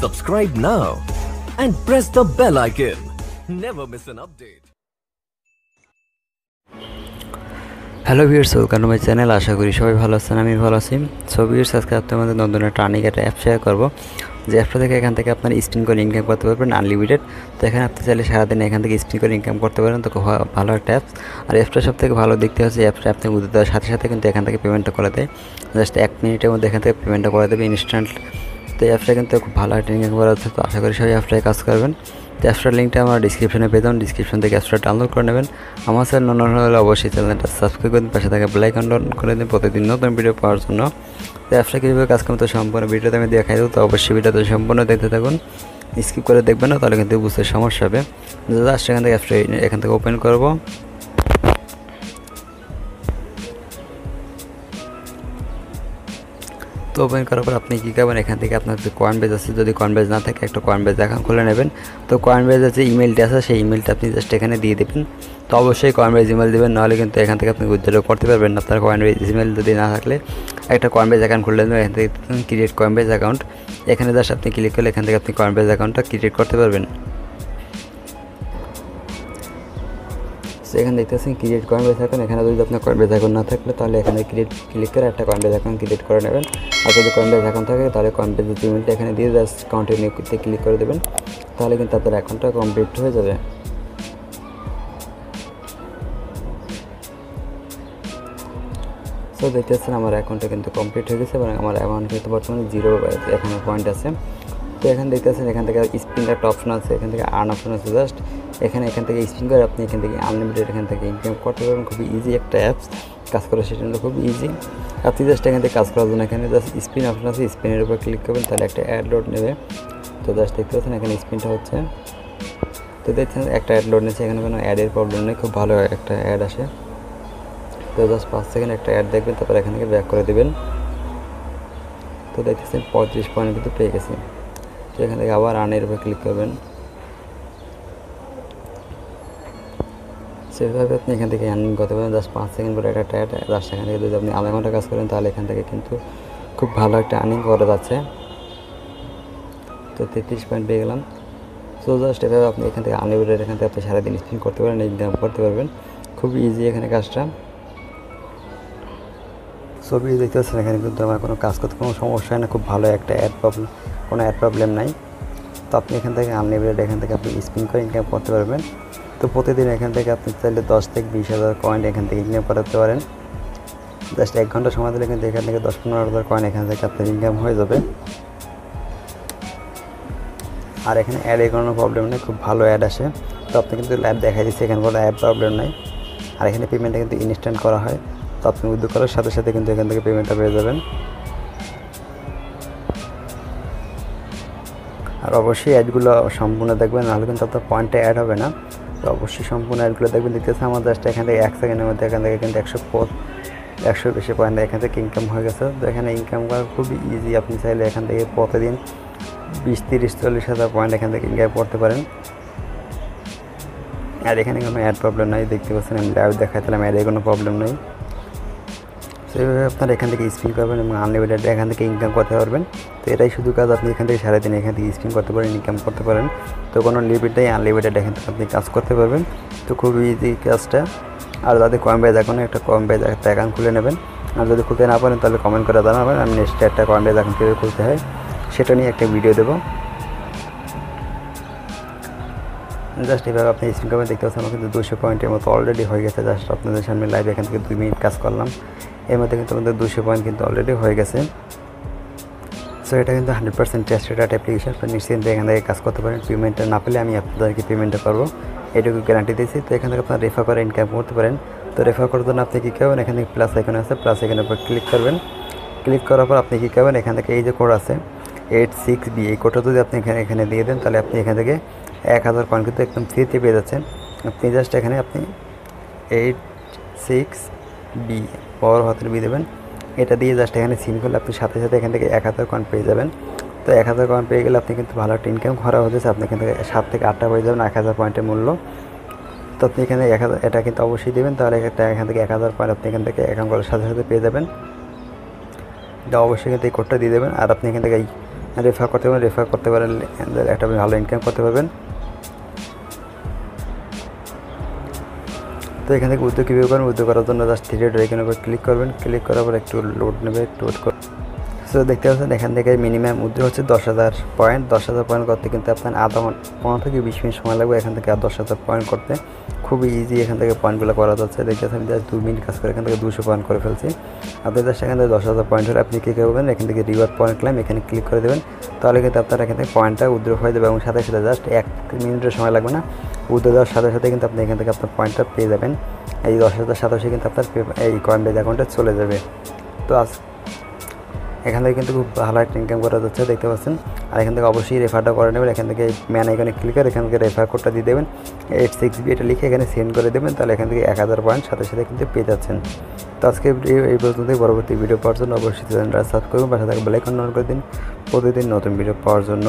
Subscribe now and press the bell icon. Never miss an update. Hello viewers, welcome to my channel. আশা করি সবাই ভালো আছেন, আমি ভালো আছি। সো ভিউয়ার্স, আজকে আপনাদের নতুন একটা আর্নিং একটা অ্যাপ শেয়ার করবো, যে অ্যাপটা থেকে এখান থেকে আপনার স্পিন করে ইনকাম করতে পারবেন আনলিমিটেড। তো এখানে আপনি চাইলে সারাদিন এখান থেকে স্পিন করে ইনকাম করতে পারেন। তো খুব ভালো একটা অ্যাপস। আর অ্যাপটা সব থেকে ভালো দেখতে হচ্ছে অ্যাপটা আপনি উঠে দেওয়ার সাথে সাথে কিন্তু এখান থেকে পেমেন্টটা করে দেয়। জাস্ট 1 মিনিটের মধ্যে এখান থেকে পেমেন্টটা করে দেবে ইনস্ট্যান্ট। তো এই অ্যাপটা কিন্তু খুব ভালো একটা ইনকাম করা হচ্ছে। তো আশা করি সবাই অ্যাপটায় কাজ করবেন। তো অ্যাপটার লিঙ্কটা আমার ডিসক্রিপশনে পেয়ে যাবেন, ডিসক্রিপশন থেকে অ্যাপটা ডাউনলোড করে নেবেন। আমার চ্যানেল নতুন হলে অবশ্যই চ্যানেলটা সাবস্ক্রাইব করে দিন, পাশে থাকা বেল আইকন অন করে দিন প্রতিদিন নতুন ভিডিও পাওয়ার জন্য। তো অ্যাপটা কীভাবে কাজ করতে সম্পূর্ণ ভিডিওতে আমি দেখাই দেবো। তো অবশ্যই ভিডিওতে সম্পূর্ণ দেখতে থাকুন, স্কিপ করে দেখবেন না, তাহলে কিন্তু বুঝতে সমস্যা হবে। জাস্ট এখান থেকে অ্যাপটা এখান থেকে ওপেন করবো। তো ওপেন করার পর আপনি কী করবেন, এখান থেকে আপনার যে কয়েন বেজ আছে, যদি কয়েন বেজ না থাকে একটা কয়েন বেজ অ্যাকাউন্ট খুলে নেবেন। তো কয়েন বেজের যে ইমেলটা আছে সেই ইমেলটা আপনি জাস্ট এখানে দিয়ে দেবেন। তো অবশ্যই কয়েন বেজ ইমেল দেবেন, নাহলে কিন্তু এখান থেকে আপনি উইথড্র করতে পারবেন না। আপনার কয়েন বেজ ইমেল যদি না থাকলে একটা কয়েন বেজ অ্যাকাউন্ট খুলে নেবেন। এখান থেকে ক্রিয়েট কয়েন বেজ অ্যাকাউন্ট, এখানে জাস্ট আপনি ক্লিক করলে এখান থেকে আপনি কয়েন বেজ অ্যাকাউন্টটা ক্রিয়েট করতে পারবেন। এখানে দেখতেছেন ক্রিয়েট কয়েন বেজ অ্যাকাউন্ট। এখানে যদি আপনার কয়েন বেজ অ্যাকাউন্ট না থাকলে তাহলে এখানে ক্লিক করে একটা কয়েন বেজ অ্যাকাউন্ট ক্রিয়েট করে নেবেন। আর যদি কয়েন বেজ অ্যাকাউন্ট থাকে তাহলে কয়েন বেজের ইমেলটা এখানে দিয়ে জাস্ট কন্টিনিউতে ক্লিক করে দেবেন, তাহলে কিন্তু আপনার অ্যাকাউন্টটা কমপ্লিট হয়ে যাবে। সো দেখতেছেন আমার অ্যাকাউন্টটা কিন্তু কমপ্লিট হয়ে গেছে এবং আমার অ্যাকাউন্ট কিন্তু বর্তমানে 0 এখানে পয়েন্ট আছে। তো এখানে দেখতেছেন এখান থেকে স্পিনের একটা অপশন আছে, এখান থেকে আর্ন অপশন আছে। জাস্ট এখান থেকে স্পিন করে আপনি এখান থেকে আনলিমিটেড এখান থেকে ইনকাম করতে পারবেন। খুবই ইজি একটা অ্যাপস, কাজ করার সেটা খুব ইজি। আপনি জাস্ট এখান থেকে কাজ করার জন্য এখানে জাস্ট স্পিন অপশন আছে, স্পিনের উপর ক্লিক করবেন, তাহলে একটা অ্যাড লোড নেবে। তো জাস্ট দেখতে পাচ্ছেন এখানে স্পিনটা হচ্ছে। তো দেখছেন একটা অ্যাড লোড নিচ্ছে, এখানে কোনো অ্যাডের প্রবলেম নেই, খুব ভালো একটা অ্যাড আসে। তো জাস্ট 5 সেকেন্ড একটা অ্যাড দেখবেন, তারপর এখান থেকে ব্যাক করে দেবেন। তো দেখতেছেন 35 পয়েন্ট কিন্তু পেয়ে গেছি। তো এখান থেকে আবার আর্নের উপর ক্লিক করবেন। সেভাবে আপনি এখান থেকে আর্নিং করতে পারেন। জাস্ট 5 সেকেন্ড পরে একটা অ্যাড, জাস্ট এখান থেকে যদি আপনি আধা ঘন্টা কাজ করেন তাহলে এখান থেকে কিন্তু খুব ভালো একটা আর্নিং করা যাচ্ছে। তো 33 পয়েন্ট পেয়ে গেলাম। সো জাস্ট এভাবে আপনি এখান থেকে আনলিমিটেড এখান থেকে আপনি সারাদিন স্পিন করতে পারেন, ইনকাম করতে পারবেন। খুব ইজি এখানে কাজটা। ছবি দেখতে পাচ্ছেন এখানে কিন্তু আমার কোনো কাজ করতে কোনো সমস্যা হয় না, খুব ভালো একটা কোনো অ্যাড প্রবলেম নাই। তো আপনি এখান থেকে আনলিমিটেড এখান থেকে আপনি স্পিন করে ইনকাম করতে পারবেন। তো প্রতিদিন এখান থেকে আপনি চাইলে 10 থেকে 20,000 কয়েন এখান থেকে ইনকাম করতে পারেন। জাস্ট 1 ঘন্টা সময় দিলে কিন্তু এখান থেকে 10-15,000 কয়েন এখান থেকে আপনার ইনকাম হয়ে যাবে। আর এখানে অ্যাডের কোনো প্রবলেম নেই, খুব ভালো অ্যাড আসে। তো আপনি কিন্তু অ্যাড দেখাই দিচ্ছে, এখানে কোনো অ্যাড প্রবলেম নাই। আর এখানে পেমেন্টটা কিন্তু ইনস্ট্যান্ট করা হয়। তো আপনি উইথড্র করার সাথে সাথে কিন্তু এখান থেকে পেমেন্টটা পেয়ে যাবেন। আর অবশ্যই অ্যাডগুলো সম্পূর্ণ দেখবেন, নাহলে কিন্তু আপনার পয়েন্টটা অ্যাড হবে না। তো অবশ্যই সম্পূর্ণ অ্যাডগুলো দেখবেন। দেখতেছে আমার জাস্ট এখান থেকে 1 সেকেন্ডের মধ্যে এখান থেকে কিন্তু 100 বেশি পয়েন্ট এখান থেকে ইনকাম হয়ে গেছে। তো এখানে ইনকাম করা খুবই ইজি। আপনি চাইলে এখান থেকে প্রতিদিন 20, 30, 40,000 পয়েন্ট এখান থেকে ইনকাম করতে পারেন। আর এখানে কোনো অ্যাড প্রবলেম নাই, দেখতে পাচ্ছেন আমি লাইভ দেখাইছিলাম, অ্যাডে কোনো প্রবলেম নেই। সেইভাবে আপনারা এখান থেকে স্পিন করবেন এবং আনলিমিটেড এখান থেকে ইনকাম করতে পারবেন। তো এটাই শুধু কাজ, আপনি এখান থেকে সারাদিন এখান থেকে স্পিন করতে পারেন, ইনকাম করতে পারেন। তো কোনো লিমিটটাই আনলিমিটেড এখান থেকে আপনি কাজ করতে পারবেন। তো খুব ইজি কাজটা। আর যাদের কয়েন বেজ অ্যাকাউন্ট একটা কয়েন বেজ একটা অ্যাকাউন্ট খুলে নেবেন। আর যদি খুলতে না পারেন তাহলে কমেন্ট করে জানাবেন, আমি নেক্সট একটা কয়েন বেজ অ্যাকাউন্ট কীভাবে খুলতে হয় সেটা নিয়ে একটা ভিডিও দেবো। জাস্ট এভাবে আপনি স্পিন করবেন। দেখতে পাচ্ছেন আমার কিন্তু 200 পয়েন্টের মতো অলরেডি হয়ে গেছে। জাস্ট আপনাদের সামনে লাইভ এখান থেকে 2 মিনিট কাজ করলাম, এর মধ্যে কিন্তু আমাদের 200 পয়েন্ট কিন্তু অলরেডি হয়ে গেছে। সো এটা কিন্তু 100% টেস্টেড একটা অ্যাপ্লিকেশন, আপনি নিশ্চিন্তে এখান থেকে কাজ করতে পারেন। পেমেন্টটা না পেলে আমি আপনাদেরকে পেমেন্টটা করবো, এটুকু গ্যারান্টি দিয়েছি। তো এখান থেকে আপনার রেফার করে ইনকাম করতে পারেন। তো রেফার করার জন্য আপনি কী করবেন, এখানে প্লাস আইকন আছে, প্লাস আইকনের উপর ক্লিক করবেন। ক্লিক করার পর আপনি কী করবেন, এখান থেকে এই যে কোড আছে 86B, এই কোডটা যদি আপনি এখানে দিয়ে দেন তাহলে আপনি এখান থেকে 1000 কয়েন কিন্তু একদম ফ্রিতে পেয়ে যাচ্ছেন। আপনি জাস্ট এখানে আপনি 86B বড় হাতের বি দেবেন, এটা দিয়ে জাস্ট এখানে সিম করলে আপনি সাথে সাথে এখান থেকে 1000 কয়েন পেয়ে যাবেন। তো 1000 কয়েন পেয়ে গেলে আপনি কিন্তু ভালো একটা ইনকাম করা হচ্ছে। আপনি এখান থেকে 7 থেকে 8টা পেয়ে যাবেন 1000 পয়েন্টের মূল্য। তো আপনি এখানে 1000 এটা কিন্তু অবশ্যই দেবেন, তাহলে এখান থেকে 1000 পয়েন্ট আপনি এখান থেকে অ্যাকাউন্ট করার সাথে সাথে পেয়ে যাবেন। এটা অবশ্যই কিন্তু এই কোডটা দিয়ে দেবেন। আর আপনি এখান থেকে এই রেফার করতে পারেন, একটা ভালো ইনকাম করতে পারবেন। তো এখান থেকে উইথড্র কীভাবে করবেন, উইথড্র করার জন্য জাস্ট থ্রি ডট আইকনের উপর ক্লিক করবেন। ক্লিক করার পর একটু লোড নেবে, একটু ওয়েট করবেন। সো দেখতে পাচ্ছেন এখান থেকে মিনিমাম উইথড্র হচ্ছে 10,000 পয়েন্ট। 10,000 পয়েন্ট করতে কিন্তু আপনার আধা ঘন্টা 15 থেকে 20 মিনিট সময় লাগবে এখান থেকে আর 10,000 পয়েন্ট করতে। খুবই ইজি এখান থেকে পয়েন্টগুলো করা যাচ্ছে। দেখতে পাচ্ছেন জাস্ট 2 মিনিট কাজ করে এখান থেকে 200 পয়েন্ট করে ফেলছি। আপনি জাস্ট এখান থেকে 10,000 পয়েন্ট হলে আপনি কী করবেন, এখান থেকে রিওয়ার্ড পয়েন্ট ক্লাইম এখানে ক্লিক করে দেবেন। তাহলে কিন্তু আপনার এখান থেকে পয়েন্টটা উইথড্র হয়ে যাবে এবং সাথে সাথে জাস্ট 1 মিনিটের সময় লাগবে না। উইথড্র দেওয়ার সাথে সাথে কিন্তু আপনি এখান থেকে আপনার পয়েন্টটা পেয়ে যাবেন। এই 10,000 সাথে কিন্তু আপনার এই কয়েনবেজ অ্যাকাউন্টে চলে যাবে। তো এখান থেকে কিন্তু খুব ভালো একটা ইনকাম করা যাচ্ছে দেখতে পাচ্ছেন। আর এখান থেকে অবশ্যই রেফারটা করে নেবেন। এখান থেকে ম্যান আইকনে ক্লিক করে এখান থেকে রেফার কোডটা দিয়ে দেবেন 86B, এটা লিখে এখানে সেন্ড করে দেবেন। তাহলে এখান থেকে 1000 পয়েন্ট সাথে সাথে কিন্তু পেয়ে যাচ্ছেন। তো আজকে এই পর্যন্তই। পরবর্তী ভিডিও পাওয়ার জন্য অবশ্যই চ্যানেলটা সাবস্ক্রাইব করুন, পাশে থাকা বেল আইকন অন করে দিন প্রতিদিন নতুন ভিডিও পাওয়ার জন্য।